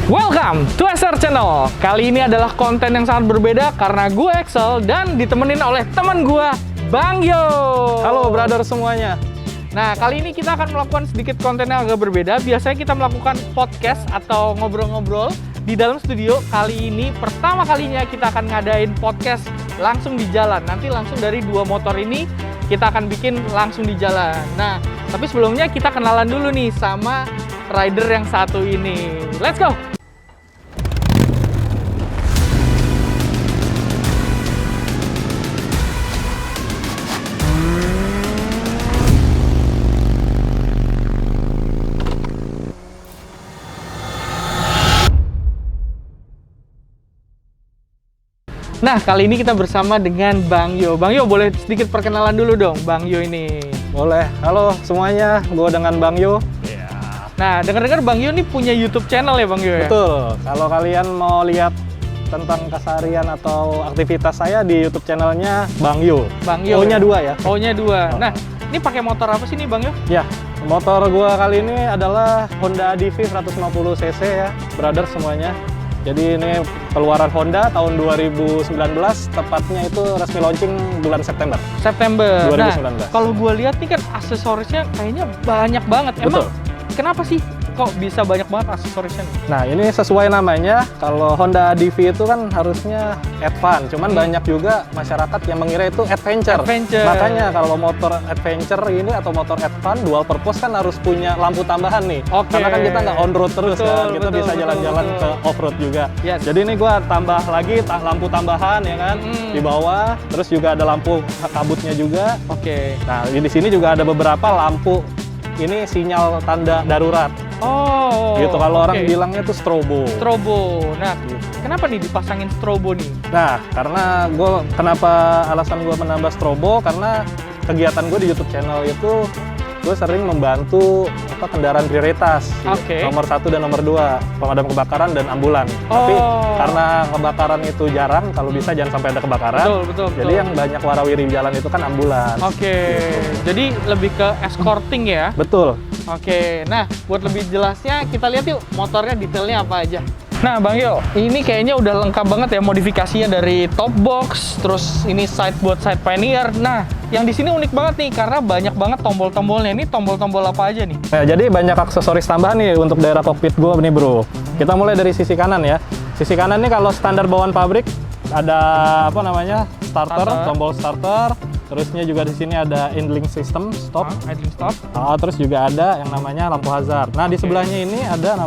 Welcome to SR Channel. Kali ini adalah konten yang sangat berbeda karena gue Excel dan ditemenin oleh teman gue, Bang Yo. Halo brother semuanya. Nah, kali ini kita akan melakukan sedikit konten yang agak berbeda. Biasanya kita melakukan podcast atau ngobrol-ngobrol di dalam studio. Kali ini pertama kalinya kita akan ngadain podcast langsung di jalan. Nanti langsung dari dua motor ini kita akan bikin langsung di jalan. Nah, tapi sebelumnya kita kenalan dulu nih sama rider yang satu ini. Let's go! Nah, kali ini kita bersama dengan Bang Yo. Bang Yo, boleh sedikit perkenalan dulu dong, Bang Yo ini. Boleh. Halo semuanya, gue dengan Bang Yo. Nah, dengar-dengar Bang Yo ini punya YouTube channel ya, Bang Yo ya? Betul. Kalau kalian mau lihat tentang keseharian atau aktivitas saya di YouTube channelnya Bang Yo. Bang Yo. O-nya 2 ya. O-nya 2. Nah, ini pakai motor apa sih nih, Bang Yo? Ya, motor gue kali ini adalah Honda ADV 150 cc ya, brother semuanya. Jadi ini keluaran Honda tahun 2019, tepatnya itu resmi launching bulan September. September. 2019. Nah, kalau gue lihat nih kan aksesorisnya kayaknya banyak banget. Emang Betul. kenapa sih kok bisa banyak banget aksesorisnya? Nah, ini sesuai namanya. Kalau Honda ADV itu kan harusnya advance, cuman banyak juga masyarakat yang mengira itu adventure. Makanya kalau motor adventure ini atau motor advance dual purpose kan harus punya lampu tambahan nih. Oke. Karena kan kita nggak on road terus kan, kita betul, bisa jalan-jalan ke off road juga. Yes. Jadi ini gua tambah lagi lampu tambahan ya kan di bawah, terus juga ada lampu kabutnya juga. Oke. Nah, di sini juga ada beberapa lampu ini sinyal tanda darurat. Oh. Gitu kalau oke. orang bilangnya tuh strobo. Strobo. Nah, kenapa nih dipasangin strobo nih? Nah, karena kenapa alasan gue menambah strobo, karena kegiatan gue di YouTube channel itu gue sering membantu kendaraan prioritas. Oke. Nomor 1 dan nomor 2, pemadam kebakaran dan ambulan. Tapi karena kebakaran itu jarang, kalau bisa jangan sampai ada kebakaran. Betul. Jadi yang banyak warawiri jalan itu kan ambulan. Oke. Jadi lebih ke escorting ya? Betul. Oke. Nah, buat lebih jelasnya kita lihat yuk motornya detailnya apa aja. Nah, Bang Yo, ini kayaknya udah lengkap banget ya modifikasinya dari top box, terus ini side buat side pannier. Nah, yang di sini unik banget nih karena banyak banget tombol-tombolnya. Ini tombol-tombol apa aja nih? Nah, jadi banyak aksesoris tambahan nih untuk daerah kokpit gue nih bro. Kita mulai dari sisi kanan ya. Sisi kanan nih kalau standar bawaan pabrik ada apa namanya starter, tombol starter. Terusnya juga di sini ada idling system stop. Idling stop. Terus juga ada yang namanya lampu hazard. Nah di sebelahnya ini ada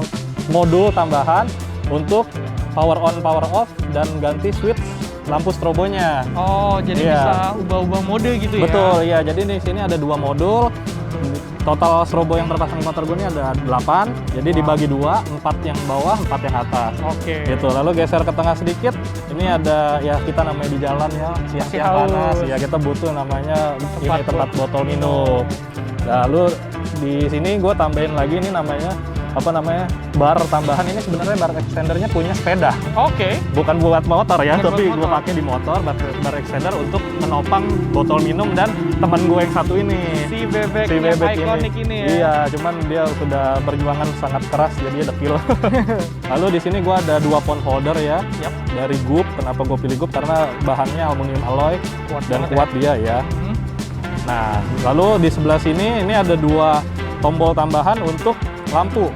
modul tambahan untuk power on, power off dan ganti switch lampu strobonya. Oh, jadi bisa ubah-ubah mode gitu ya? Betul, ya. Jadi di sini ada 2 modul. Total strobo yang terpasang di motor gue ini ada 8. Jadi dibagi 2, 4 yang bawah, 4 yang atas. Oke. Gitu. Lalu geser ke tengah sedikit. Ini ada ya kita namanya di jalan ya, siang-siang panas. Ya kita butuh namanya tempat botol minum. Lalu di sini gue tambahin lagi ini namanya bar tambahan. Ini sebenarnya bar extendernya punya sepeda. Oke. Bukan buat motor ya, Bukan tapi buat gue motor. pakai di motor bar extender untuk menopang botol minum dan temen gue yang satu ini. Si bebek yang ikonik ini ya. Iya, cuman dia sudah perjuangan sangat keras jadi dia dekil. Lalu di sini gue ada 2 phone holder ya. Yap. Dari Goop. Kenapa gue pilih Goop? Karena bahannya aluminium alloy dan kuat dia ya. Nah, lalu di sebelah sini ini ada 2 tombol tambahan untuk lampu.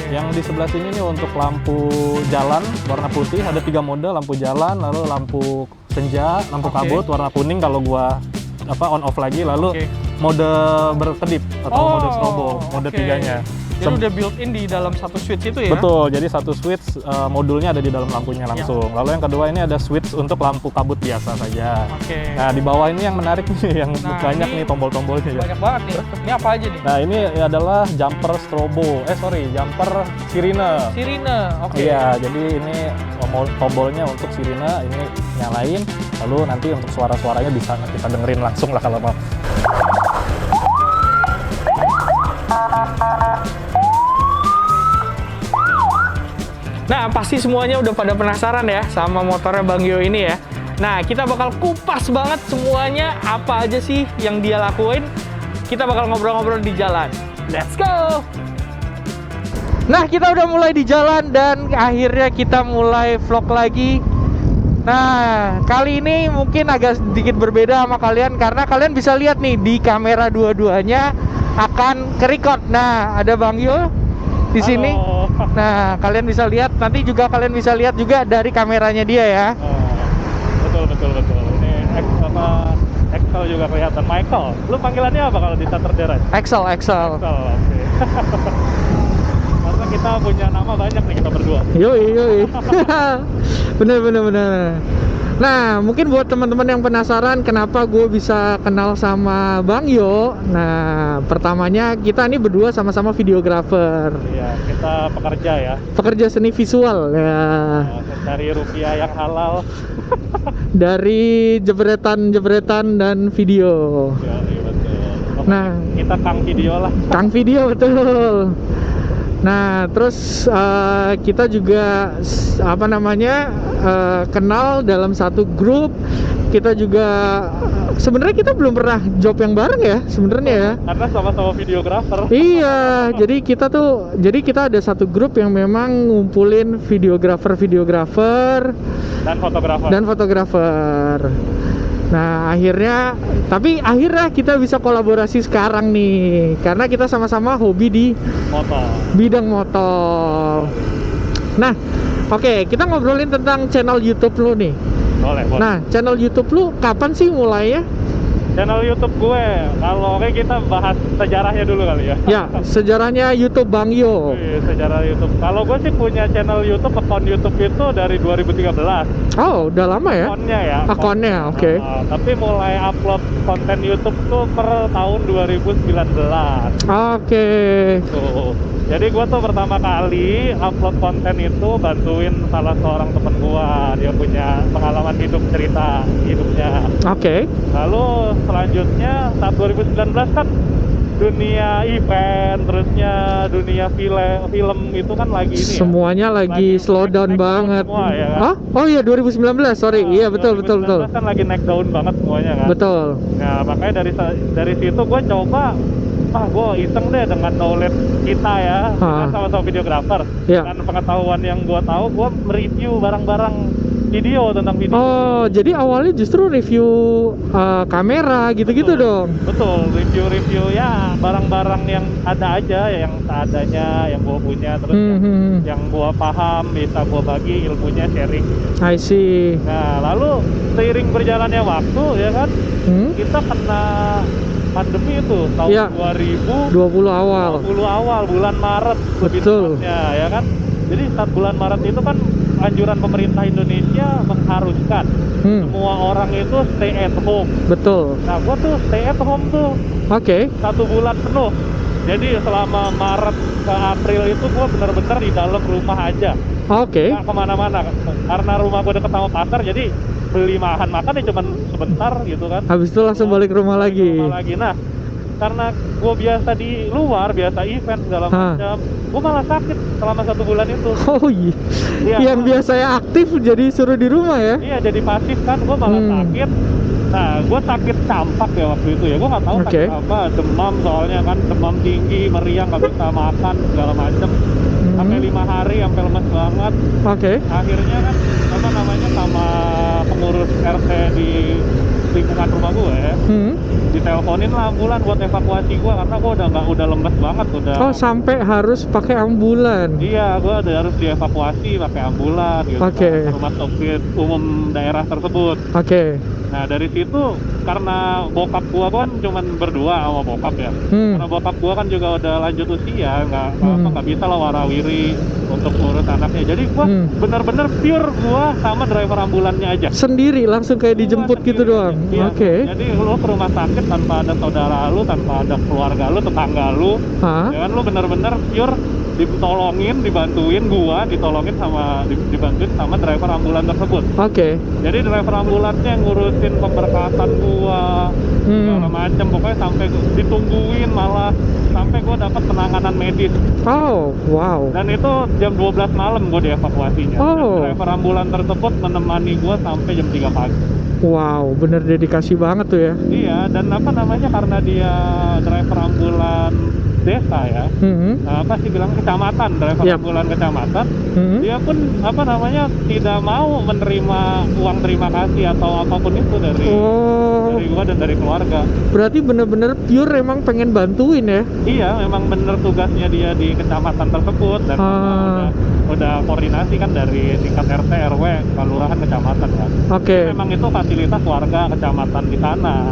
Yang di sebelah sini nih untuk lampu jalan warna putih, ada 3 mode, lampu jalan, lalu lampu senja, lampu kabut warna kuning kalau gua on off lagi, lalu mode berkedip atau mode strobo, mode 3-nya. Jadi udah built-in di dalam satu switch itu ya? Betul, jadi satu switch modulnya ada di dalam lampunya langsung. Lalu yang kedua ini ada switch untuk lampu kabut biasa saja. Nah di bawah ini yang menarik nih, yang banyak nih tombol-tombolnya ya. Banyak banget nih. Ini apa aja nih? Nah ini adalah jumper strobo, jumper sirine. Sirine, oke. Iya, jadi ini tombolnya untuk sirine, ini nyalain. Lalu nanti untuk suara-suaranya bisa kita dengerin langsung lah kalau mau. Nah, pasti semuanya udah pada penasaran ya sama motornya Bang Yo ini ya. Nah, kita bakal kupas banget semuanya apa aja sih yang dia lakuin. Kita bakal ngobrol-ngobrol di jalan. Let's go! Nah, kita udah mulai di jalan dan akhirnya kita mulai vlog lagi. Nah, kali ini mungkin agak sedikit berbeda sama kalian karena kalian bisa lihat nih di kamera dua-duanya akan ke-record. Nah, ada Bang Yo di sini. Nah, kalian bisa lihat, nanti juga kalian bisa lihat juga dari kameranya dia ya. Betul. Ini Excel juga kelihatan. Michael, lu panggilannya apa kalau di Charter Garage? Excel. Oke. Karena kita punya nama banyak nih kita berdua. Yoi. bener. Nah, mungkin buat teman-teman yang penasaran kenapa gue bisa kenal sama Bang Yo. Nah, pertamanya kita ini berdua sama-sama videografer. Iya, kita pekerja ya. Pekerja seni visual ya. Dari rupiah yang halal. Dari jebretan dan video. Iya, betul. Nah, kita Kang Video lah. Kang Video, betul. Nah, terus kita juga kenal dalam satu grup. Kita juga sebenarnya kita belum pernah job yang bareng ya sebenarnya ya. Karena sama-sama videografer. Iya, jadi kita ada satu grup yang memang ngumpulin videografer dan fotografer. Nah, akhirnya kita bisa kolaborasi sekarang nih karena kita sama-sama hobi di bidang motor. Nah, oke, kita ngobrolin tentang channel YouTube lu nih. Boleh. Nah, channel YouTube lu kapan sih mulainya? Channel YouTube gue, kalau kita bahas sejarahnya dulu kali ya. Ya, sejarahnya YouTube Bang Yo. Sejarah YouTube. Kalau gue sih punya channel YouTube, akun YouTube itu dari 2013. Oh, udah lama ya? Akunnya, oke. Tapi mulai upload konten YouTube tuh per tahun 2019. Oke. Tuh. Jadi gue tuh pertama kali upload konten itu bantuin salah seorang temen gue. Dia punya pengalaman cerita hidupnya. Oke. Lalu selanjutnya saat 2019 kan dunia event, terusnya dunia film itu kan lagi ini semuanya lagi slow down banget. Semua, ya kan? Oh iya 2019, sorry. Iya betul. Kan lagi naik daun banget semuanya kan. Betul. Nah, makanya dari situ gue coba gue iseng deh dengan knowledge kita ya, kita sama-sama videografer. Dan pengetahuan yang gue tahu, gue mereview barang-barang video tentang video. Oh, jadi awalnya justru review kamera gitu-gitu dong. Betul, review ya barang-barang yang ada aja, yang seadanya, yang gua punya, terus yang gua paham, bisa gua bagi ilmunya, sharing. I see. Nah, lalu seiring berjalannya waktu ya kan, kita kena pandemi itu tahun 2020 awal bulan Maret lebih tepatnya ya kan. Jadi saat bulan Maret itu kan anjuran pemerintah Indonesia mengharuskan semua orang itu stay at home. Betul. Nah, gua tuh stay at home tuh. Oke. 1 bulan penuh. Jadi selama Maret ke April itu gua benar-benar di dalam rumah aja. Oke. Nggak kemana-mana. Karena rumah gua dekat sama pasar, jadi beli makan ya cuma sebentar gitu kan. Habis itu langsung balik rumah lagi. Nah, karena gue biasa di luar, biasa event segala macam, gue malah sakit selama 1 bulan itu. Oh iya. Yang biasanya aktif jadi suruh di rumah ya? Iya, jadi pasif kan, gue malah sakit. Nah, gue sakit campak ya waktu itu ya, gue nggak tahu sakit apa, demam soalnya kan, demam tinggi, meriang, nggak bisa makan segala macam. Sampai 5 hari, sampai lemes banget. Akhirnya kan sama pengurus RT di lingkungan rumah gue ya, diteleponin lah ambulan buat evakuasi gue karena gue udah lemes banget udah. Oh, sampai harus pakai ambulan? Iya, gue harus dievakuasi pakai ambulan gitu ke rumah sakit umum daerah tersebut. Nah, dari situ karena bokap gue kan cuman berdua sama bokap ya, karena bokap gue kan juga udah lanjut usia, nggak bisa lah warawiri untuk ngurus anaknya. Jadi gue bener-bener pure gue sama driver ambulannya aja. Sendiri langsung kayak dijemput gitu doang. Iya. Jadi lu ke rumah sakit tanpa ada saudara lu, tanpa ada keluarga lu, tetangga lu, ya kan, lu bener-bener pure dibantuin sama driver ambulan tersebut. Jadi driver ambulannya yang ngurusin pemberkatan gua, segala macam, pokoknya sampai ditungguin malah sampai gua dapat penanganan medis. Oh, wow. Dan itu jam 12 malam gua dievakuasinya. Dan driver ambulan tersebut menemani gua sampai jam 3 pagi. Wow, bener dedikasi banget tuh ya. Iya, dan karena dia driver ambulan desa ya, apa sih bilang kecamatan, driver ambulan kecamatan, dia pun apa namanya tidak mau menerima uang terima kasih atau apapun itu dari gua dan dari keluarga. Berarti bener-bener pure emang pengen bantuin ya? Iya, memang bener tugasnya dia di kecamatan tersebut dan udah koordinasi kan dari tingkat RT, RW, kelurahan, kecamatan kan. Memang itu fasilitas warga kecamatan di sana.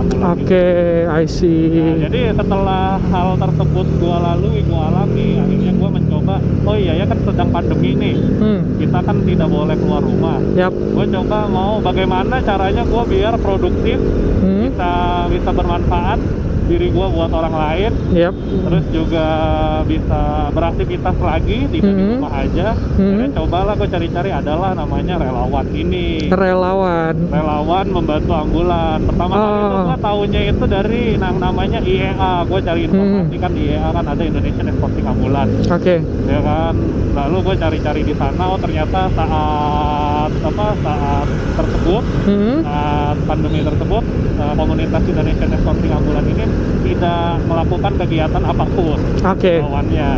I see. Nah, jadi setelah hal tersebut gua alami, akhirnya gua mencoba, oh iya ya kan sedang pandemi nih, kita kan tidak boleh keluar rumah. Gua coba mau bagaimana caranya gua biar produktif, bisa bermanfaat diri gua buat orang lain, terus juga bisa beraktivitas lagi, tidak di rumah aja. Jadi cobalah gue cari-cari, adalah namanya relawan ini. Relawan membantu ambulan. Pertama kali itu gue taunya itu dari namanya IEA. Gue cari informasi kan IEA kan ada Indonesian Escorting Ambulance. Ya kan. Lalu gue cari-cari di sana, oh ternyata saat tersebut, saat pandemi tersebut, komunitas Indonesian Escorting Ambulance ini tidak melakukan kegiatan apapun lawannya.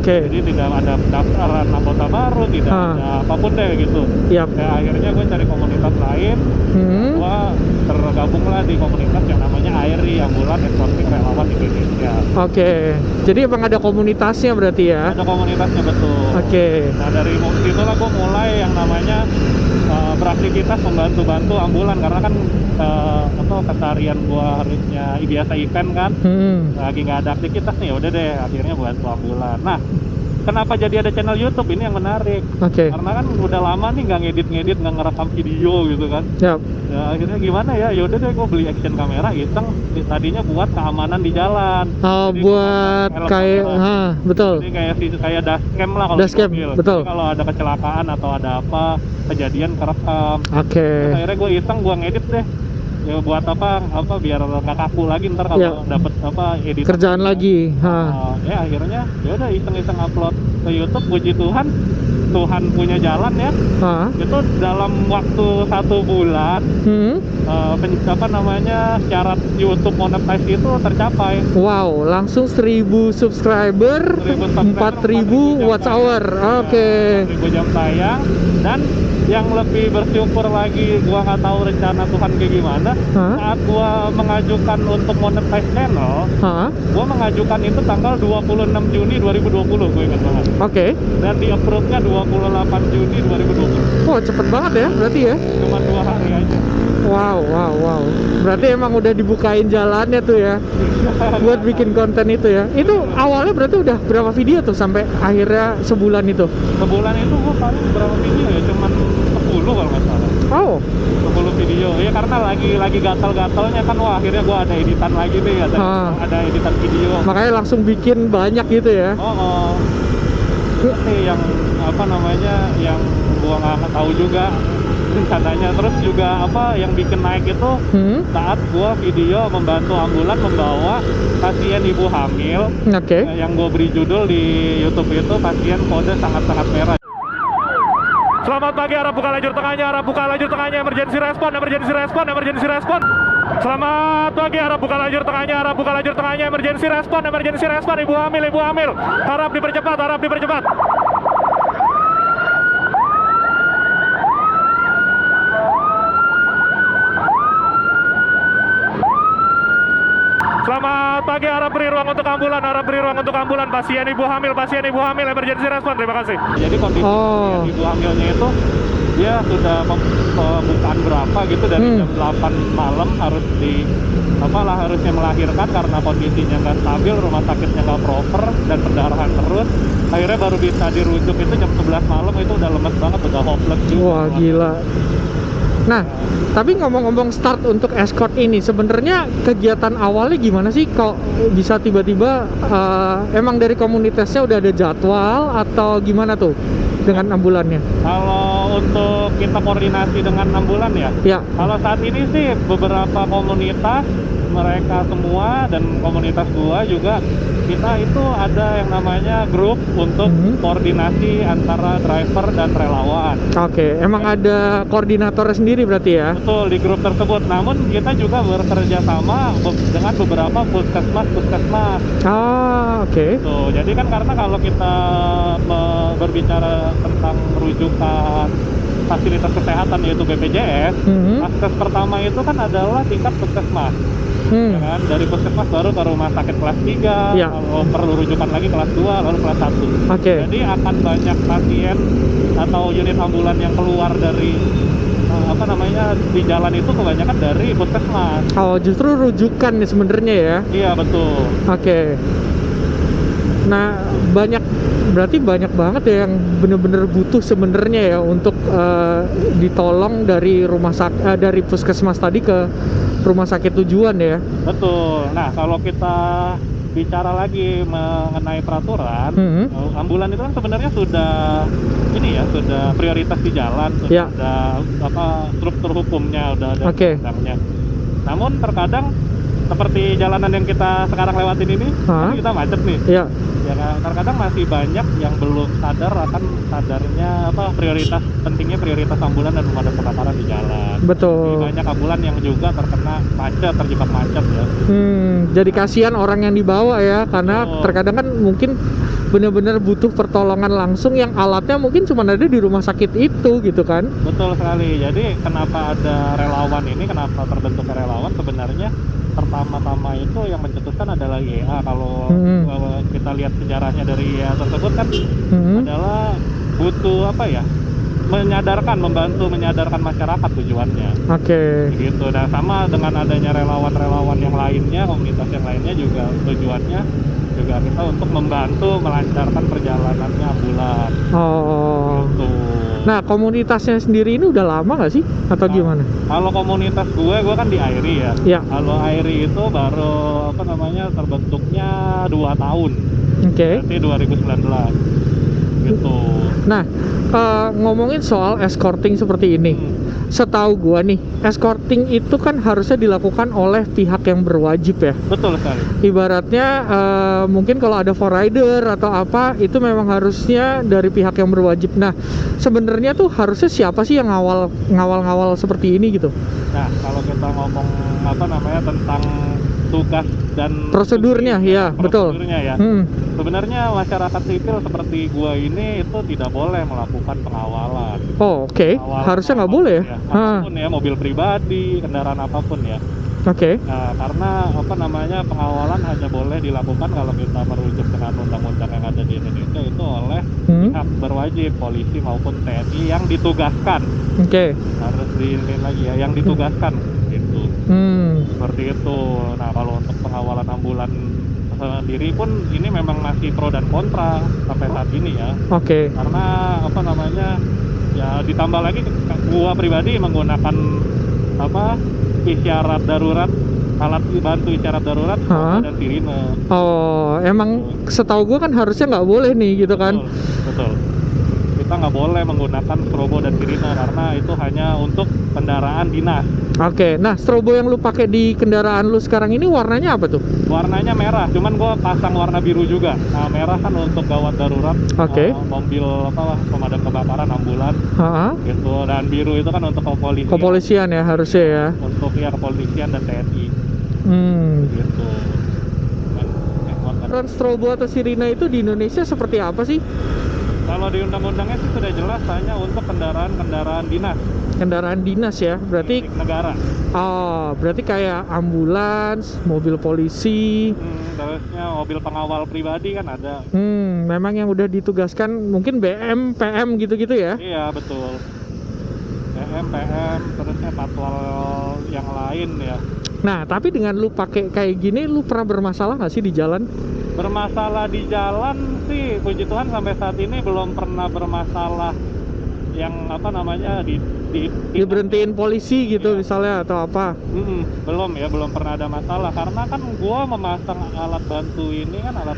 Jadi tidak ada pendaftaran anggota baru, tidak ada apapun deh gitu. Ya, akhirnya gue cari komunitas lain, gue tergabunglah di komunitas yang namanya AERI, Ambulan Escorting Relawan Indonesia. Jadi emang ada komunitasnya berarti ya? Ada komunitasnya, betul. Nah dari situlah gue mulai yang namanya beraktivitas membantu ambulan, karena kan keseharian gua harusnya biasa event kan, lagi nggak ada aktivitas nih, udah deh akhirnya bantu ambulan. Nah, kenapa jadi ada channel YouTube ini yang menarik? Karena kan udah lama nih nggak ngedit, nggak ngerekam video gitu kan. Ya, akhirnya gimana ya? Ya udah deh, gue beli action kamera iseng. Tadinya buat keamanan di jalan. Jadi buat kayak, betul. Jadi kayak dashcam lah kalau di mobil. Betul. Kalau ada kecelakaan atau ada apa kejadian kerekam. Terus akhirnya gue iseng, gue ngedit deh. Ya buat apa biar nggak kaku lagi ntar kalau dapet edit kerjaan lagi. Ya akhirnya ya udah iseng upload ke YouTube. Puji Tuhan punya jalan ya. Itu dalam waktu 1 bulan syarat YouTube monetize itu tercapai. Wow, langsung 1000 subscriber, 4000 watch hour. 4000 jam tayang. Dan yang lebih bersyukur lagi, gua nggak tahu rencana Tuhan kayak gimana. Saat gua mengajukan untuk monetize channel, gua mengajukan itu tanggal 26 Juni 2020, gue ingat banget. Dan di approve-nya 28 Juni 2020. Wah, cepet banget ya berarti ya? Cuma 2 hari aja. Wow. Berarti emang udah dibukain jalannya tuh ya buat bikin konten itu ya. Itu awalnya berarti udah berapa video tuh sampai akhirnya sebulan itu? Sebulan itu gua paling berapa video ya? Cuman 10 kalau nggak salah. 10 video. Ya karena lagi gatal-gatalnya kan, wah akhirnya gua ada editan lagi nih, ada editan video. Makanya langsung bikin banyak gitu ya. Ini yang yang gua nggak tahu juga rencananya. Terus juga yang bikin naik itu saat gua video membantu ambulan membawa pasien ibu hamil, yang gua beri judul di YouTube itu pasien kode sangat-sangat merah. Selamat pagi, arah buka lajur tengahnya, emergency respon. Selamat pagi, arah buka lajur tengahnya, emergency respon, ibu hamil, harap dipercepat. Selamat pagi, harap beri ruang untuk ambulan, pasien ibu hamil, emergency respon, terima kasih. Jadi kondisi ibu hamilnya itu dia sudah pembukaan berapa gitu, dari jam 8 malam harusnya melahirkan karena kondisinya nggak stabil, rumah sakitnya nggak proper dan pendarahan terus. Akhirnya baru bisa dirujuk itu jam 11 malam, itu udah lemes banget, udah hopeless juga. Wah, gila. Nah, tapi ngomong-ngomong start untuk escort ini, sebenarnya kegiatan awalnya gimana sih? Kok bisa tiba-tiba emang dari komunitasnya udah ada jadwal atau gimana tuh dengan ambulannya? Kalau untuk kita koordinasi dengan ambulan ya? Kalau saat ini sih beberapa komunitas mereka semua dan komunitas gua juga, kita itu ada yang namanya grup untuk koordinasi antara driver dan relawan. Oke, emang ada koordinatornya sendiri berarti ya? Betul, di grup tersebut. Namun kita juga bekerja sama dengan beberapa puskesmas. Oke. Tuh, jadi kan karena kalau kita berbicara tentang rujukan fasilitas kesehatan yaitu BPJS, akses pertama itu kan adalah tingkat puskesmas. Ya kan? Dari puskesmas baru ke rumah sakit kelas 3, ya. Kalau perlu rujukan lagi kelas 2, lalu kelas 1. Oke. Jadi akan banyak pasien atau unit ambulan yang keluar dari di jalan itu kebanyakan dari puskesmas. Oh, justru rujukan nih sebenarnya ya? Iya, betul. Oke. Nah, berarti banyak banget ya yang bener-bener butuh sebenarnya ya untuk ditolong dari dari puskesmas tadi ke rumah sakit tujuan ya. Betul. Nah, kalau kita bicara lagi mengenai peraturan, ambulan itu kan sebenarnya sudah prioritas di jalan, sudah ada struktur hukumnya, udah ada undang-undangnya. Namun terkadang seperti jalanan yang kita sekarang lewatin ini, kita macet nih. Iya. Ya, terkadang masih banyak yang belum sadar akan pentingnya prioritas ambulan dan pemadam kebakaran di jalan. Betul. Jadi banyak ambulan yang juga terjebak macet ya. Jadi kasihan orang yang dibawa ya, karena terkadang kan mungkin benar-benar butuh pertolongan langsung yang alatnya mungkin cuma ada di rumah sakit itu gitu kan. Betul sekali. Jadi kenapa ada relawan ini, kenapa terbentuknya relawan, sebenarnya pertama-tama itu yang mencetuskan adalah YA. Kalau kita lihat sejarahnya dari YA tersebut kan adalah butuh membantu menyadarkan masyarakat tujuannya. Oke. Gitu. Nah, sama dengan adanya relawan-relawan yang lainnya, komunitas yang lainnya juga tujuannya juga kita untuk membantu melancarkan perjalanannya ambulan. Oh. Gitu. Nah, komunitasnya sendiri ini udah lama nggak sih? Atau gimana? Kalau komunitas gue kan di AIRI ya. Iya. Kalau AIRI itu baru terbentuknya 2 tahun. Oke. Berarti 2019. Gitu. Nah, ngomongin soal escorting seperti ini. Setahu gua nih, escorting itu kan harusnya dilakukan oleh pihak yang berwajib ya. Betul sekali. Ibaratnya mungkin kalau ada rider atau apa, itu memang harusnya dari pihak yang berwajib. Nah, sebenarnya tuh harusnya siapa sih yang ngawal seperti ini gitu? Nah, kalau kita ngomong tentang tugas dan prosedurnya, betul. Ya. Sebenarnya masyarakat sipil seperti gua ini itu tidak boleh melakukan pengawalan. Oh, oke. Harusnya nggak boleh ya? Apapun ya, mobil pribadi, kendaraan apapun ya. Oke. Nah, karena pengawalan hanya boleh dilakukan kalau kita merujuk dengan undang-undang yang ada di Indonesia itu oleh pihak berwajib, polisi maupun TNI yang ditugaskan. Oke. Harus diingat lagi ya, yang ditugaskan gitu. Seperti itu. Nah, kalau untuk pengawalan ambulan sendiri pun ini memang masih pro dan kontra sampai saat ini ya. Oke. Karena ya ditambah lagi gua pribadi menggunakan isyarat darurat, alat bantu isyarat darurat dan sirine. Oh, emang setahu gua kan harusnya nggak boleh nih gitu kan? Betul. Kita nggak boleh menggunakan strobo dan sirine karena itu hanya untuk kendaraan dinas. Oke, nah strobo yang lu pakai di kendaraan lu sekarang ini warnanya apa tuh? Warnanya merah, cuman gua pasang warna biru juga. Nah, merah kan untuk gawat darurat, mobil pemadam kebakaran, ambulan, gitu. Dan biru itu kan untuk kepolisian. Kepolisian ya harusnya ya. Untuk kepolisian dan TNI. Gitu. Ron strobo atau sirine itu di Indonesia seperti apa sih? Kalau di undang-undangnya sih sudah jelas hanya untuk kendaraan dinas. Kendaraan dinas ya, berarti milik negara. Oh, berarti kayak ambulans, mobil polisi. Terusnya mobil pengawal pribadi kan ada. Memang yang udah ditugaskan mungkin BM, PM gitu-gitu ya? Iya, betul. BM, PM, terusnya patwal yang lain ya. Nah, tapi dengan lu pakai kayak gini, lu pernah bermasalah nggak sih di jalan? Bermasalah di jalan sih, puji Tuhan sampai saat ini belum pernah bermasalah yang diberhentiin polisi gitu misalnya atau apa? Belum pernah ada masalah karena kan gua memasang alat bantu ini kan, alat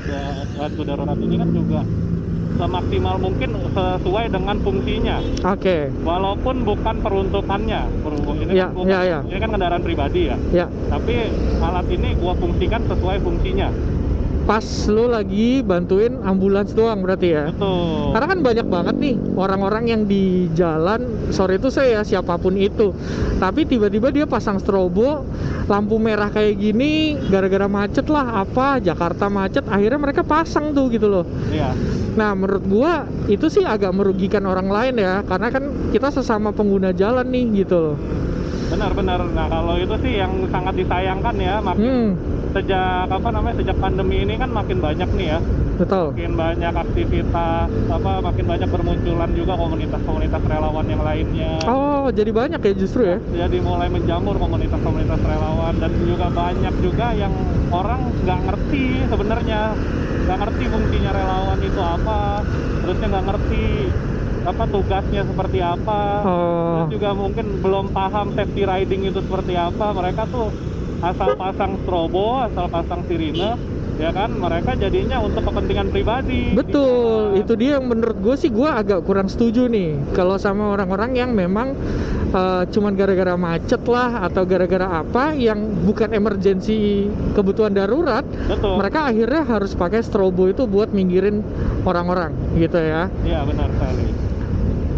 bantu darurat ini kan juga semaksimal mungkin sesuai dengan fungsinya. Oke. Walaupun bukan peruntukannya. Ini Ya, kan bukan, ya, ya. ini kan kendaraan pribadi ya. Ya. Tapi alat ini gua fungsikan sesuai fungsinya. Pas lu lagi bantuin ambulans doang berarti ya? Betul. Karena kan banyak banget nih orang-orang yang di jalan, sorry itu saya siapapun itu, tapi tiba-tiba dia pasang strobo, lampu merah kayak gini, gara-gara macet lah apa, Jakarta macet, akhirnya mereka pasang tuh gitu loh. Iya. Nah menurut gua itu sih agak merugikan orang lain ya, karena kan kita sesama pengguna jalan nih gitu loh. Benar-benar. Nah kalau itu sih yang sangat disayangkan ya, sejak pandemi ini kan makin banyak nih ya. Betul. Makin banyak aktivitas, makin banyak bermunculan juga komunitas-komunitas relawan yang lainnya. Oh, jadi banyak ya justru ya? Jadi mulai menjamur komunitas-komunitas relawan, dan juga banyak juga yang orang nggak ngerti sebenarnya, nggak ngerti fungsinya relawan itu apa, terusnya nggak ngerti tugasnya seperti apa. Terus juga mungkin belum paham safety riding itu seperti apa. Mereka tuh asal pasang strobo, asal pasang sirine, ya kan, mereka jadinya untuk kepentingan pribadi. Betul, itu dia yang menurut gue sih gue agak kurang setuju nih kalau sama orang-orang yang memang cuman gara-gara macet lah atau gara-gara apa yang bukan emergensi kebutuhan darurat. Betul. Mereka akhirnya harus pakai strobo itu buat minggirin orang-orang gitu ya. Iya benar sekali.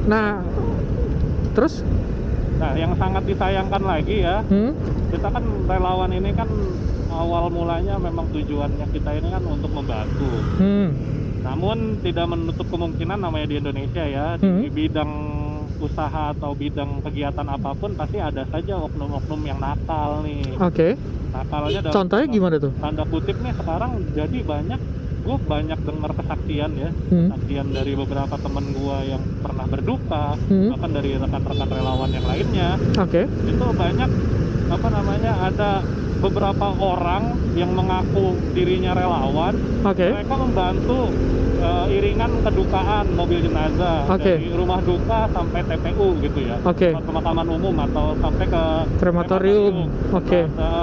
Nah terus? Nah yang sangat disayangkan lagi ya, kita kan relawan ini kan awal mulanya memang tujuannya kita ini kan untuk membantu. Namun tidak menutup kemungkinan namanya di Indonesia ya, di bidang usaha atau bidang kegiatan apapun pasti ada saja oknum-oknum yang nakal nih. Oke. Nakalnya contohnya gimana tuh? Tanda kutip nih sekarang jadi gue banyak dengar kesaksian ya, kesaksian dari beberapa temen gue yang pernah berduka, bahkan dari rekan-rekan relawan yang lainnya. Oke. Itu banyak ada beberapa orang yang mengaku dirinya relawan. Mereka membantu iringan kedukaan mobil jenazah dari rumah duka sampai TPU gitu ya, tempat pemakaman umum atau sampai ke krematorium,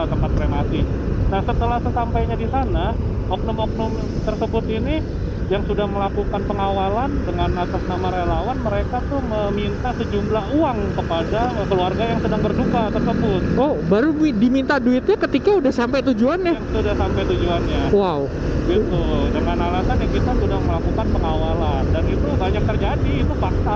tempat kremasi. Nah setelah sesampainya di sana, oknum-oknum tersebut ini yang sudah melakukan pengawalan dengan atas nama relawan, mereka tuh meminta sejumlah uang kepada keluarga yang sedang berduka tersebut. Oh, baru diminta duitnya ketika udah sampai tujuannya? Yang sudah sampai tujuannya. Wow. Gitu, dengan alasan yang kita sudah melakukan pengawalan, dan itu banyak terjadi, itu fakta,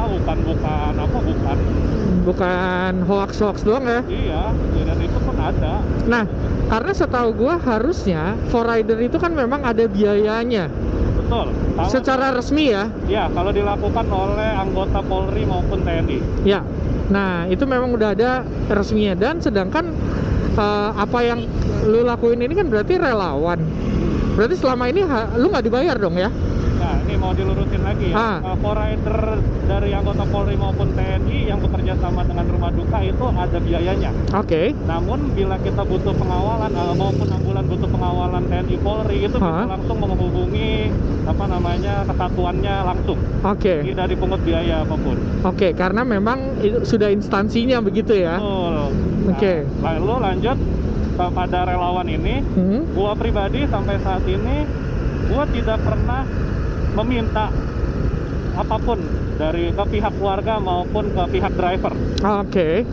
bukan hoax doang ya? Iya, dan itu pun ada. Nah, karena setahu gua harusnya for rider itu kan memang ada biayanya. Betul. Secara resmi ya? Ya, kalau dilakukan oleh anggota Polri maupun TNI. Ya, nah itu memang udah ada resminya. Dan sedangkan apa yang lu lakuin ini kan berarti relawan. Berarti selama ini lu nggak dibayar dong ya? Nah, ini mau dilurusin lagi ya. For rider dari anggota Polri maupun TNI yang bekerja sama dengan rumah duka itu ada biayanya. Namun bila kita butuh pengawalan maupun ambulan butuh pengawalan TNI Polri, itu bisa langsung menghubungi kesatuannya langsung. Tidak dipungut biaya apapun. Karena memang itu sudah instansinya begitu ya. Betul. Lalu lanjut kepada relawan ini, gua pribadi sampai saat ini gua tidak pernah meminta apapun dari ke pihak keluarga maupun ke pihak driver.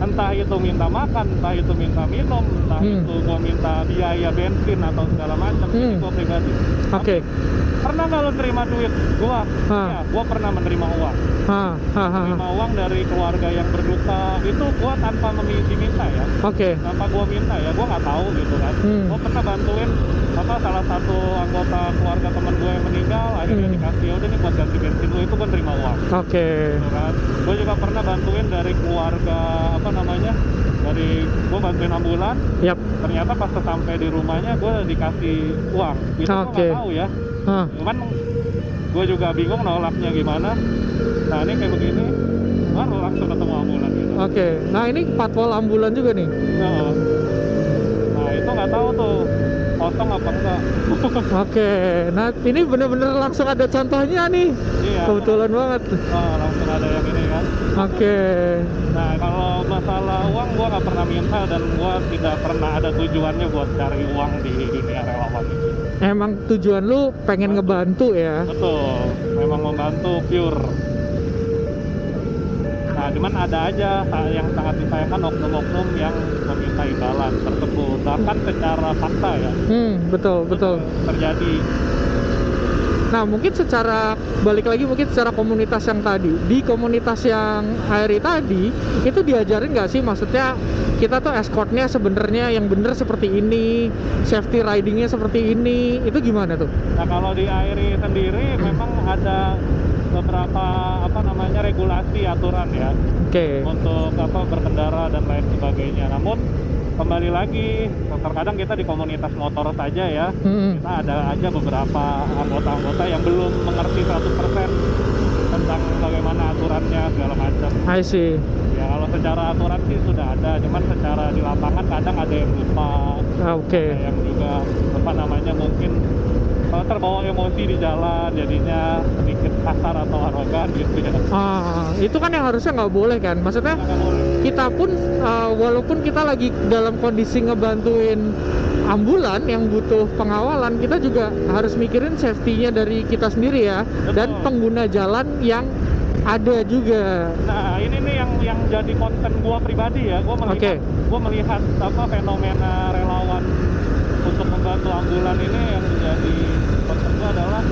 Entah itu minta makan, entah itu minta minum, entah itu gua minta biaya bensin atau segala macam. Ini gua pribadi. Pernah nggak lo terima duit gua? Ya, gua pernah menerima uang. Menerima uang dari keluarga yang berduka itu gua tanpa diminta ya. Tanpa gua minta ya, gua nggak tahu gitu kan. Gua pernah bantuin salah satu anggota keluarga teman gue yang meninggal, akhirnya dikasih, ya udah nih buat ganti bensin lu, itu gue nerima uang. Gitu kan. Gue juga pernah bantuin dari keluarga dari gue bantuin ambulan. Ternyata pas sampai di rumahnya gue dikasih uang. Itu gue nggak tahu ya. Cuman gue juga bingung nolaknya gimana. Nah ini kayak begini, baru langsung ketemu ambulan gitu. Nah ini patwal ambulan juga nih. Nah itu nggak tahu tuh kosong apa enggak. Nah ini bener-bener langsung ada contohnya nih. Iya, kebetulan banget. Langsung ada yang ini kan. Nah kalau masalah uang gua nggak pernah minta, dan gua tidak pernah ada tujuannya buat cari uang di dunia relawan ini. Emang tujuan lu pengen ngebantu ya? Betul. memang membantu pure. Nah, cuman ada aja yang sangat disayangkan oknum-oknum yang meminta imbalan tersebut, bahkan secara fakta ya. Betul. Terjadi. Nah, mungkin balik lagi mungkin secara komunitas yang tadi, di komunitas yang ARI tadi, itu diajarin nggak sih, maksudnya kita tuh escortnya sebenarnya yang bener seperti ini, safety ridingnya seperti ini, itu gimana tuh? Nah, kalau di ARI sendiri memang ada beberapa regulasi aturan ya. Oke. Untuk berkendara dan lain sebagainya. Namun kembali lagi, terkadang kita di komunitas motor saja ya, kita ada aja beberapa anggota-anggota yang belum mengerti 100% tentang bagaimana aturannya segala macam. I see. Ya kalau secara aturan sih sudah ada, cuman secara di lapangan kadang ada yang lupa. Oke. Ada yang juga mungkin terbawa emosi di jalan, jadinya sedikit kasar atau arogan gitu ya. Itu kan yang harusnya nggak boleh kan, maksudnya kita pun walaupun kita lagi dalam kondisi ngebantuin ambulan yang butuh pengawalan, kita juga harus mikirin safety-nya dari kita sendiri ya. Betul. Dan pengguna jalan yang ada juga. Nah, ini nih yang jadi konten gua pribadi ya. Gua melihat fenomena relawan untuk membantu ambulan ini, yang menjadi konten gua adalah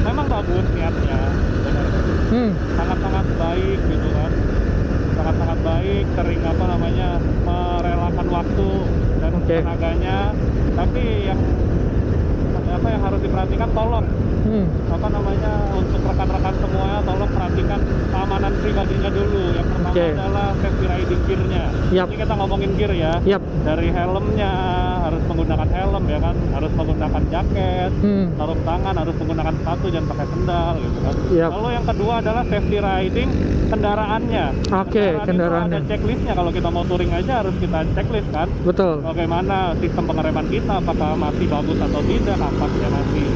memang bagus niatnya, benar. Sangat-sangat baik gitu kan. Sangat-sangat baik, sering merelakan waktu dan tenaganya. Tapi yang harus diperhatikan, tolong untuk rekan-rekan semuanya, tolong perhatikan keamanan pribadinya dulu. Yang pertama adalah safety riding gear-nya. Ini kita ngomongin gear ya. Dari helmnya, harus menggunakan helm ya kan, harus menggunakan jaket, sarung tangan, harus menggunakan sepatu, jangan pakai sendal gitu kan. Lalu yang kedua adalah safety riding kendaraannya. Kendaraannya. Ada checklistnya. Kalau kita mau touring aja harus kita checklist kan. Betul. Bagaimana sistem pengereman kita, apakah masih bagus atau tidak, nampaknya masih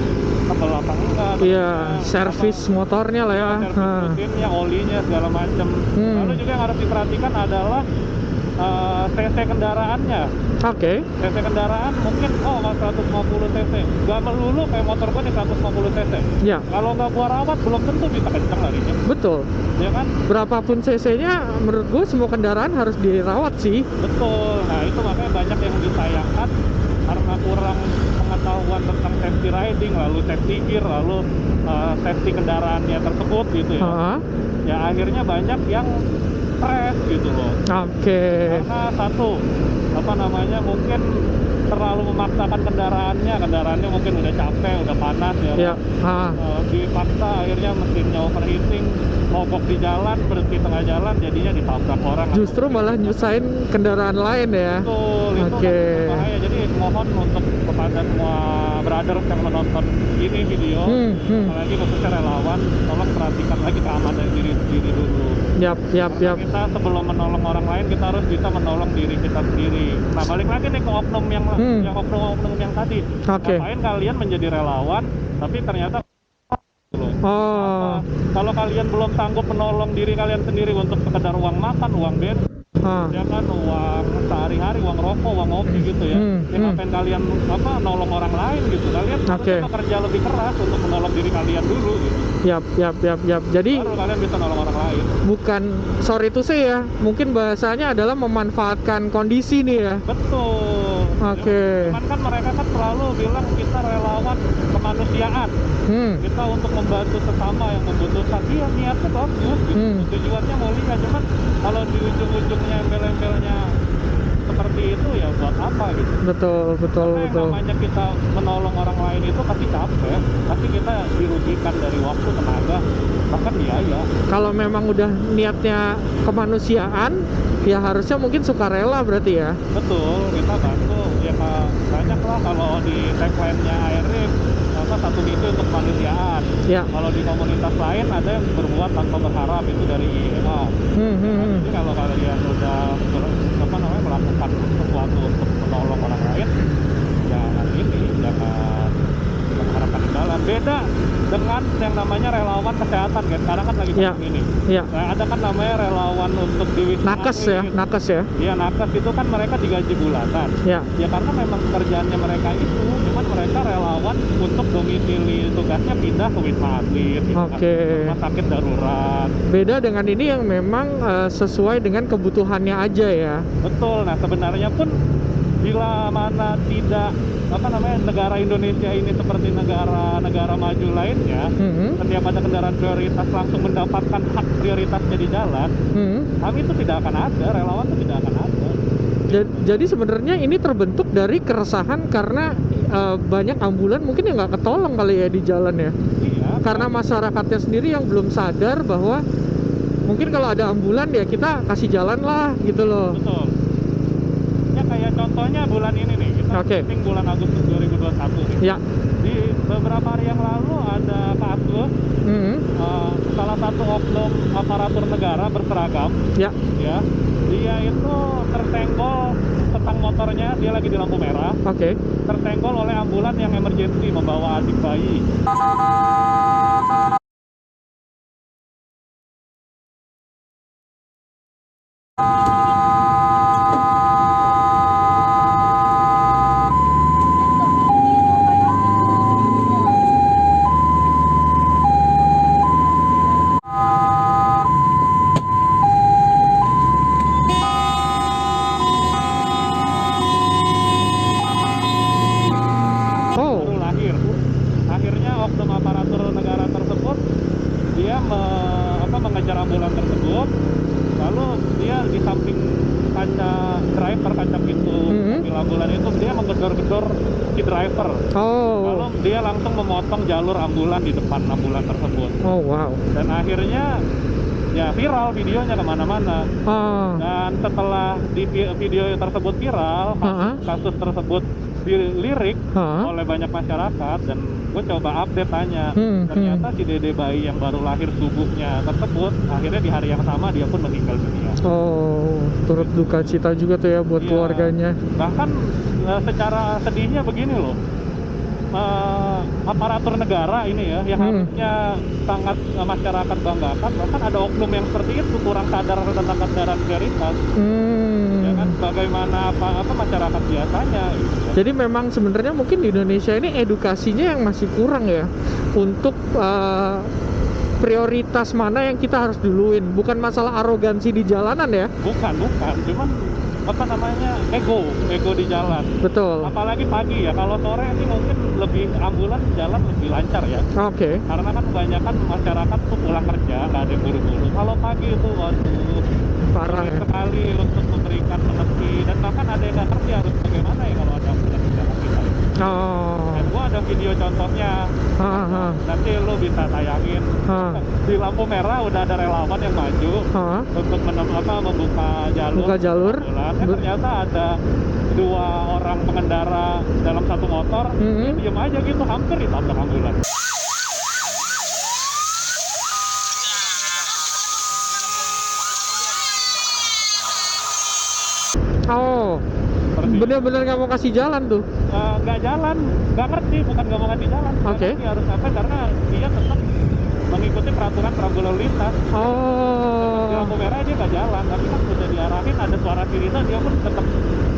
tebal apa enggak. Iya, servis motornya lah ya. Servis rutinnya, olinya segala macam. Lalu juga yang harus diperhatikan adalah cc kendaraannya. Cc kendaraan mungkin 150 cc. Gak melulu kayak motor gua nih 150 cc. Iya. Kalau nggak gua rawat belum tentu bisa kencang larinya. Betul. Ya kan? Berapapun cc-nya, menurut gua semua kendaraan harus dirawat sih. Betul. Nah, itu makanya banyak yang disayangkan karena kurang pengetahuan tentang safety riding, lalu safety gear, lalu safety kendaraannya tersebut gitu ya. Ya akhirnya banyak yang stres gitu loh. Karena satu, mungkin terlalu memaksakan kendaraannya mungkin udah capek, udah panas ya. Dipaksa, akhirnya mesinnya overheating, mogok di jalan, berhenti tengah jalan, jadinya ditabrak orang. Justru malah nyusahin kendaraan lain ya. Betul, itu kan bahaya. Jadi mohon untuk kepada semua brothers yang menonton ini video, apalagi khususnya relawan, tolong perhatikan lagi keamanan diri sendiri dulu. Kita sebelum menolong orang lain, kita harus bisa menolong diri kita sendiri. Nah, balik lagi nih ke oknum yang oknum yang tadi. Ngapain kalian menjadi relawan tapi ternyata kalau kalian belum sanggup menolong diri kalian sendiri untuk sekedar uang makan, uang bensin, ya kan, uang sehari-hari, uang rokok, uang ngopi gitu ya. Ngapain kalian nolong orang lain gitu? Kalian harus bekerja lebih keras untuk menolong diri kalian dulu gitu. Jadi baru kalian bisa nolong orang lain. Bukan, sorry itu sih ya, mungkin bahasanya adalah memanfaatkan kondisi nih ya. Betul. Cuman kan mereka kan selalu bilang kita relawan kemanusiaan. Kita untuk membantu sesama yang membutuhkan. Iya, niatnya bagus gitu. Tujuannya mulia, cuman kalau di ujung-ujungnya embel-embelnya seperti itu ya buat apa gitu. Betul. Namanya kita menolong orang lain itu pasti capek, pasti kita dirugikan dari waktu, tenaga, bahkan biaya. Kalau memang udah niatnya kemanusiaan, ya harusnya mungkin sukarela berarti ya. Betul, kita bantu ya, banyak lah kalau di tagline-nya ARI satu misi untuk kemanusiaan. Kalau di komunitas lain ada yang berbuat tanpa berharap, itu dari IEA. Jadi kalau kalian udah melakukan sesuatu untuk menolong orang lain, jangan mengharapkan imbalan. Beda dengan yang namanya relawan kesehatan kan. Sekarang kan lagi Iya. ini. Iya. Nah, ada kan namanya relawan untuk di Wisma Nakes ya, Atlet. nakes ya. Iya, nakes itu kan mereka digaji bulanan. Ya. Ya karena memang pekerjaannya mereka itu, cuman mereka relawan untuk domisili tugasnya pindah ke Wisma Atlet, gitu kan, Oke. rumah sakit darurat. Beda dengan ini yang memang sesuai dengan kebutuhannya aja ya. Betul. Nah sebenarnya pun bila mana tidak negara Indonesia ini seperti negara-negara maju lainnya, setiap ada kendaraan prioritas langsung mendapatkan hak prioritasnya di jalan, kami itu tidak akan ada, relawan itu tidak akan ada. Jadi sebenarnya ini terbentuk dari keresahan karena banyak ambulan mungkin yang nggak ketolong kali ya di jalan ya. Iya. Karena masyarakatnya sendiri yang belum sadar bahwa mungkin kalau ada ambulan ya kita kasih jalan lah gitu loh. Betul. Ya kayak contohnya bulan ini nih, kita syuting bulan Agustus 2021 nih. Ya. Di beberapa hari yang lalu ada kasus salah satu oknum aparatur negara berseragam. Ya. Dia itu tersenggol setang motornya, dia lagi di lampu merah. Tersenggol oleh ambulan yang emergency membawa adik bayi. Baru lahir. Akhirnya oknum aparatur negara tersebut dia mengejar ambulan tersebut, lalu dia di samping kaca pintu mobil ambulan itu dia menggedor-gedor si driver. Lalu dia langsung memotong jalur ambulan di depan ambulan tersebut. Dan akhirnya ya viral videonya kemana-mana. Dan setelah video tersebut viral, kasus tersebut dilirik oleh banyak masyarakat, dan gue coba update tanya, ternyata si dede bayi yang baru lahir subuhnya tersebut akhirnya di hari yang sama dia pun meninggal dunia. Turut duka cita juga tuh ya buat keluarganya. Bahkan secara sedihnya begini loh, aparatur negara ini ya yang harusnya sangat masyarakat banggakan, bahkan ada oknum yang seperti itu kurang sadar tentang kendaraan prioritas. Ya kan, bagaimana masyarakat biasanya gitu. Jadi memang sebenarnya mungkin di Indonesia ini edukasinya yang masih kurang ya untuk prioritas mana yang kita harus duluin. Bukan masalah arogansi di jalanan ya. Bukan, cuman ego di jalan. Betul. Apalagi pagi ya, kalau sore sih mungkin lebih ambulan jalan lebih lancar ya. Karena kan kebanyakan masyarakat tuh pulang kerja, nggak ada yang buru-buru. Kalau pagi itu waduh parah ya. Sekali untuk memberikan menepi, dan bahkan ada yang nggak ngerti harus bagaimana ya kalau ada ambulan di jalan kita. Dan gua ada video contohnya. Nanti lu bisa tayangin. Di lampu merah udah ada relawan yang maju untuk membuka jalur. Ternyata ada dua orang pengendara dalam satu motor, dia diem aja gitu, hampir ditabrak ambulan. Bener-bener nggak mau kasih jalan tuh? Nggak jalan, nggak ngerti, bukan nggak mau kasih jalan. Dia harus apa? Karena dia tetap mengikuti peraturan lalu lintas. Di lampu merah dia nggak jalan, tapi kan sudah diarahin ada suara sirine, dia pun tetap.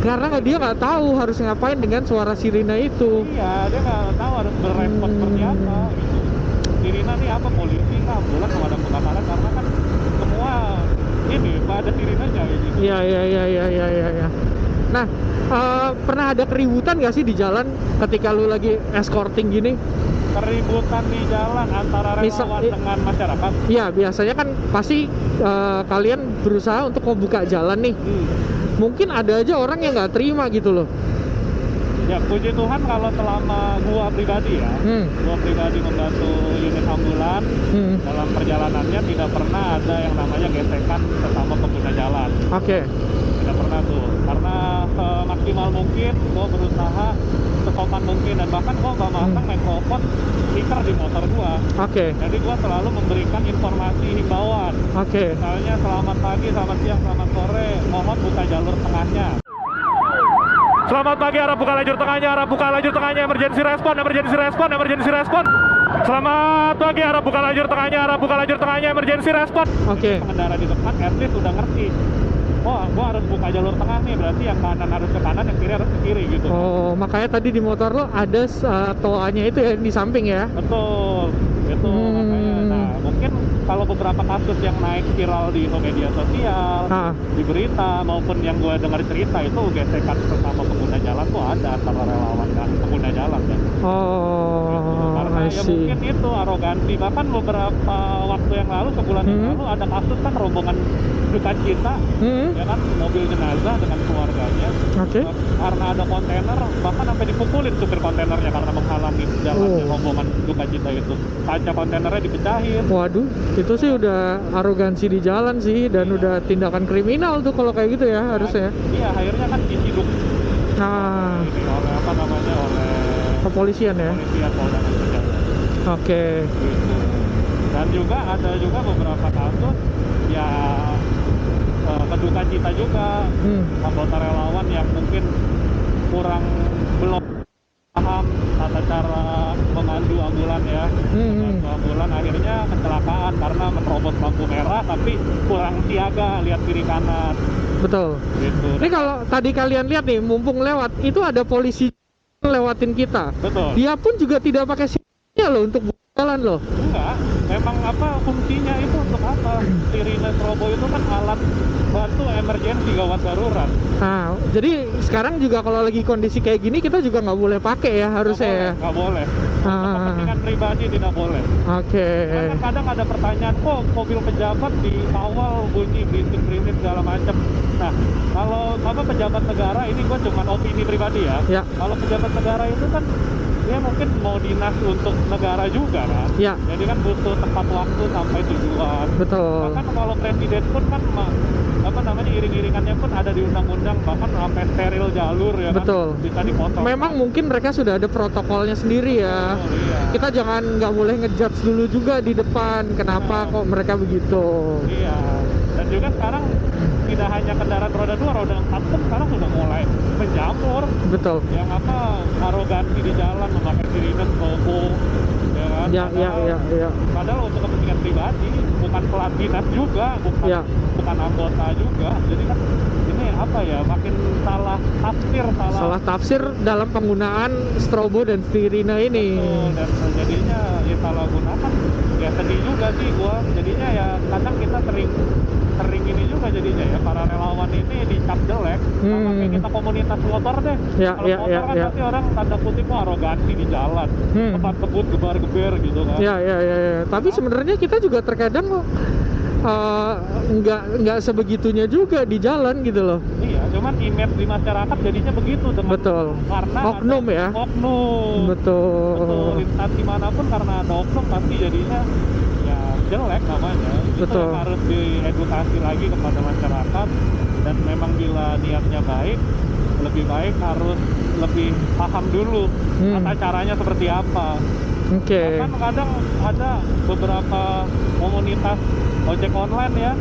Karena dia nggak tahu harus ngapain dengan suara sirine itu. Iya, dia nggak tahu harus berespon seperti apa. Gitu. Sirine nih apa, polisi lah, ambulan pemadam kebakaran, karena kan semua ini ada sirinenya gitu. Iya. Nah, pernah ada keributan nggak sih di jalan ketika lu lagi escorting gini? Keributan di jalan antara relawan dengan masyarakat? Iya, biasanya kan pasti kalian berusaha untuk membuka jalan nih. Mungkin ada aja orang yang nggak terima gitu loh. Ya, puji Tuhan kalau selama gua pribadi ya, gua pribadi membantu unit ambulan dalam perjalanannya tidak pernah ada yang namanya gesekan sesama pengguna jalan. Tidak pernah tuh, karena semaksimal mungkin gua berusaha sesopan mungkin, dan bahkan gua nggak masang mikrofon speaker di motor gua. Jadi gua selalu memberikan informasi himbauan. Misalnya selamat pagi, selamat siang, selamat sore, mohon buka jalur tengahnya. Selamat pagi, harap buka lajur tengahnya, emergency respon. Selamat pagi, arah buka lajur tengahnya, emergency response. Oke. Pengendara di depan at least udah ngerti. Oh, gua harus buka jalur tengah nih, berarti yang kanan harus ke kanan, yang kiri harus ke kiri gitu. Oh, makanya tadi di motor lo ada toanya itu ya di samping ya? Betul, itu makanya. Nah, mungkin kalau beberapa kasus yang naik viral di media sosial, di berita maupun yang gue dengar cerita itu gesekan sesama pengguna jalan tuh ada antara relawan dan pengguna jalan kan. Oh, karena ya mungkin itu arogansi. Bahkan beberapa waktu yang lalu, sebulan yang lalu ada kasus kan rombongan duka cita, ya kan, mobil jenazah dengan keluarganya. Karena ada kontainer, bahkan sampai dipukulin supir kontainernya karena menghalangi jalannya rombongan duka cita itu. Kaca kontainernya dipecahin. Waduh, itu sih udah arogansi di jalan sih, dan udah tindakan kriminal tuh kalau kayak gitu ya, harusnya. Iya, akhirnya kan diciduk. Oleh apa namanya, oleh kepolisian ya. Kepolisian Polda Metro Jaya. Oke. Gitu. Dan juga ada juga beberapa kasus ya keduka cita juga, anggota relawan yang mungkin belum paham tata cara memandu ambulan ya. Memandu ambulan akhirnya kecelakaan karena menerobos lampu merah tapi kurang siaga, lihat kiri kanan. Betul. Gitu. Ini kalau tadi kalian lihat nih, mumpung lewat, itu ada polisi lewatin kita. Betul. Dia pun juga tidak pakai sirine loh untuk jalan loh. Enggak, memang apa fungsinya itu untuk apa? Sirine strobo itu kan alat bantu emergensi, gawat darurat. Nah, jadi sekarang juga kalau lagi kondisi kayak gini kita juga nggak boleh pakai ya, harusnya ya. Nggak boleh. Untuk kepentingan pribadi tidak boleh. Oke. Karena kadang ada pertanyaan, kok mobil pejabat dikawal bunyi berisik segala macam. Nah, kalau apa pejabat negara, ini gua cuma opini pribadi ya. Kalau pejabat negara itu kan dia mungkin mau dinas untuk negara juga kan. Jadi kan butuh tepat waktu sampai tujuan. Betul. Bahkan kalau presiden pun kan apa namanya, iring-iringannya pun ada di undang-undang, bahkan sampai steril jalur ya. Betul. Kan, bisa dipotong. Memang mungkin mereka sudah ada protokolnya sendiri ya. Iya. Kita nggak boleh ngejudge dulu juga di depan kenapa kok mereka begitu. Iya. Dan juga sekarang tidak hanya kendaraan roda 2, roda 4 pun sekarang sudah mulai menjamur. Betul. Yang apa, arogansi di jalan, memakai sirine strobo, ya kan? Padahal untuk kepentingan pribadi, bukan pelat dinas juga, bukan anggota juga. Jadi kan ini apa ya, makin salah tafsir dalam penggunaan strobo dan sirine ini. Betul, dan jadinya ya salah gunakan. Ya sedih juga sih gua. Jadinya ya kadang kita sering ini juga jadinya ya, para relawan ini dicap jelek. Sama kayak kita komunitas motor deh. Kalau motor kan pasti orang tanda kutip arogansi di jalan, tempat kebut gebar-geber gitu kan. Tapi sebenarnya kita juga terkadang nggak sebegitunya juga di jalan gitu loh. Iya, cuman image di masyarakat jadinya begitu dengan. Betul. Karena oknum ya. Oknum. Betul. Instansi manapun karena ada oknum pasti jadinya ya jelek namanya. Betul. Itu harus diedukasi lagi kepada masyarakat, dan memang bila niatnya baik, lebih baik harus lebih paham dulu tata caranya seperti apa. Bahkan kadang ada beberapa komunitas ojek online ya,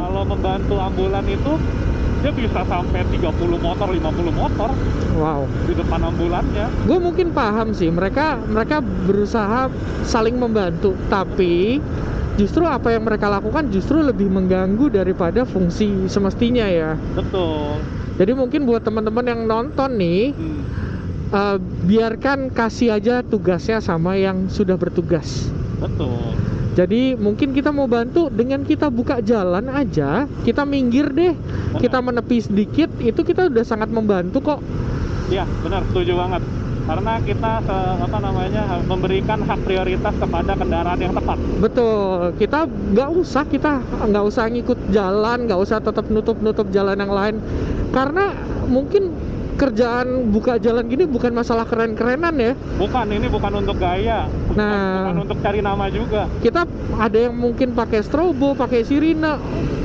kalau membantu ambulan itu dia bisa sampai 30 motor, 50 motor. Wow. Di depan ambulannya. Gue mungkin paham sih, mereka berusaha saling membantu, tapi justru apa yang mereka lakukan justru lebih mengganggu daripada fungsi semestinya ya. Betul. Jadi mungkin buat teman-teman yang nonton nih, biarkan kasih aja tugasnya sama yang sudah bertugas. Betul. Jadi mungkin kita mau bantu dengan kita buka jalan aja, kita minggir deh, kita menepi sedikit, itu kita udah sangat membantu kok. Iya, benar, setuju banget. Karena kita memberikan hak prioritas kepada kendaraan yang tepat. Betul. Kita nggak usah ngikut jalan, nggak usah tetap nutup jalan yang lain. Karena mungkin kerjaan buka jalan gini bukan masalah keren-kerenan ya. Bukan, ini bukan untuk gaya. Bukan untuk cari nama juga. Kita ada yang mungkin pakai strobo, pakai sirine.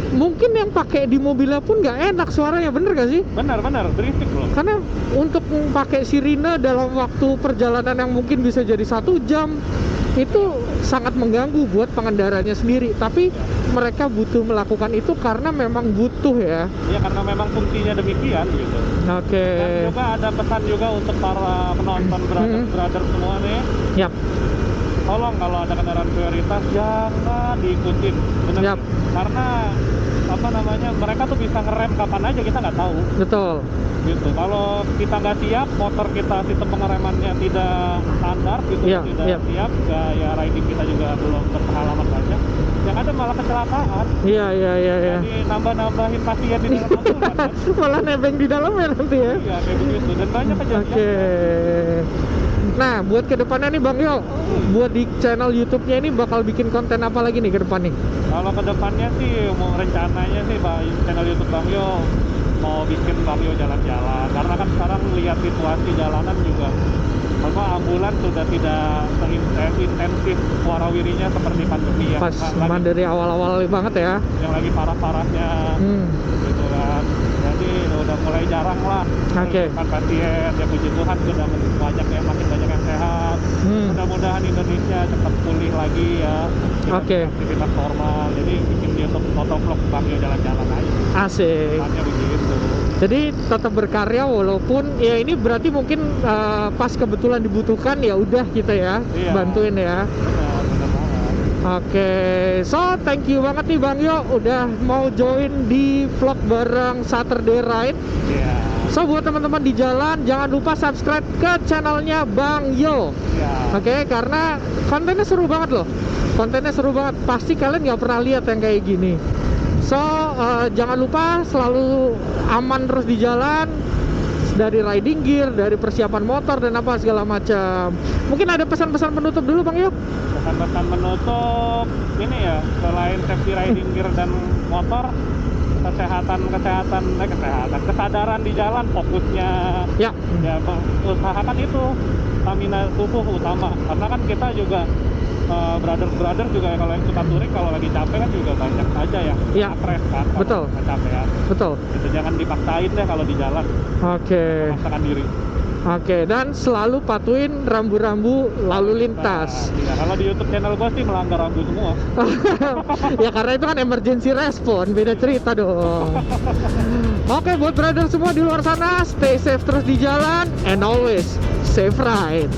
Mungkin yang pakai di mobilnya pun nggak enak suaranya, bener gak sih? Benar, berisik loh. Karena untuk pakai sirine dalam waktu perjalanan yang mungkin bisa jadi 1 jam, itu sangat mengganggu buat pengendaranya sendiri. Tapi mereka butuh melakukan itu karena memang butuh ya. Iya, karena memang fungsinya demikian gitu. Oke. Dan juga ada pesan juga untuk para penonton brother semua nih. Yap. tolong kalau ada kendaraan prioritas jangan diikutin, benar. Yap. Karena apa namanya, mereka tuh bisa ngerem kapan aja, kita nggak tahu. Betul. Gitu. Kalau kita nggak siap, motor kita sistem pengeremannya tidak standar, gitu, tidak siap, ya riding kita juga belum berpengalaman banyak. Yang ada malah kecelakaan. Iya. Jadi nambah-nambahin pasien di dalam ambulan. Kan? Malah nebeng di dalamnya nanti ya. Iya, kayak begitu. Dan banyak kejadian. Oke. Nah, buat kedepannya nih Bang Yo, buat di channel YouTube-nya ini bakal bikin konten apa lagi nih ke depan nih? Kalau kedepannya sih, mau rencananya sih channel YouTube Bang Yo mau bikin Bang Yo jalan-jalan. Karena kan sekarang lihat situasi jalanan juga, ambulan sudah tidak seintensif warawirinya seperti pandemi yang pas dari awal-awal banget ya. Yang lagi parah-parahnya, gitu kan. Jadi udah mulai jarang lah. Kan pasien, ya puji Tuhan sudah makin banyak yang sehat. Mudah-mudahan Indonesia cepat pulih lagi ya. Aktivitas normal. Jadi bikin YouTube motovlog Bang Yo jalan-jalan aja. Asik. Hanya begitu. Jadi tetap berkarya walaupun ya ini berarti mungkin pas kebetulan dibutuhkan ya udah kita ya bantuin ya. Benar banget. Oke, so thank you banget nih Bang Yo udah mau join di vlog bareng Saturday Ride. Iya. So buat teman-teman di jalan jangan lupa subscribe ke channelnya Bang Yo. Iya. Oke, karena kontennya seru banget loh. Kontennya seru banget. Pasti kalian nggak pernah lihat yang kayak gini. So jangan lupa selalu aman terus di jalan, dari riding gear, dari persiapan motor dan apa segala macam. Mungkin ada pesan-pesan penutup dulu Bang Yo? Pesan-pesan penutup ini ya, selain safety riding gear dan motor, kesadaran di jalan fokusnya ya usahakan itu stamina tubuh utama, karena kan kita juga brother juga kalau yang suka touring kalau lagi capek kan juga banyak aja yang stres kan. Betul. Kecapean. Betul. Itu jangan dipaksain deh kalau di jalan. Memaksakan diri. Oke, dan selalu patuhin rambu-rambu lalu lintas. Iya, kalau di YouTube channel gue sih melanggar rambu semua. Ya karena itu kan emergency response, beda cerita dong. Oke, buat brother semua di luar sana, stay safe terus di jalan and always safe ride.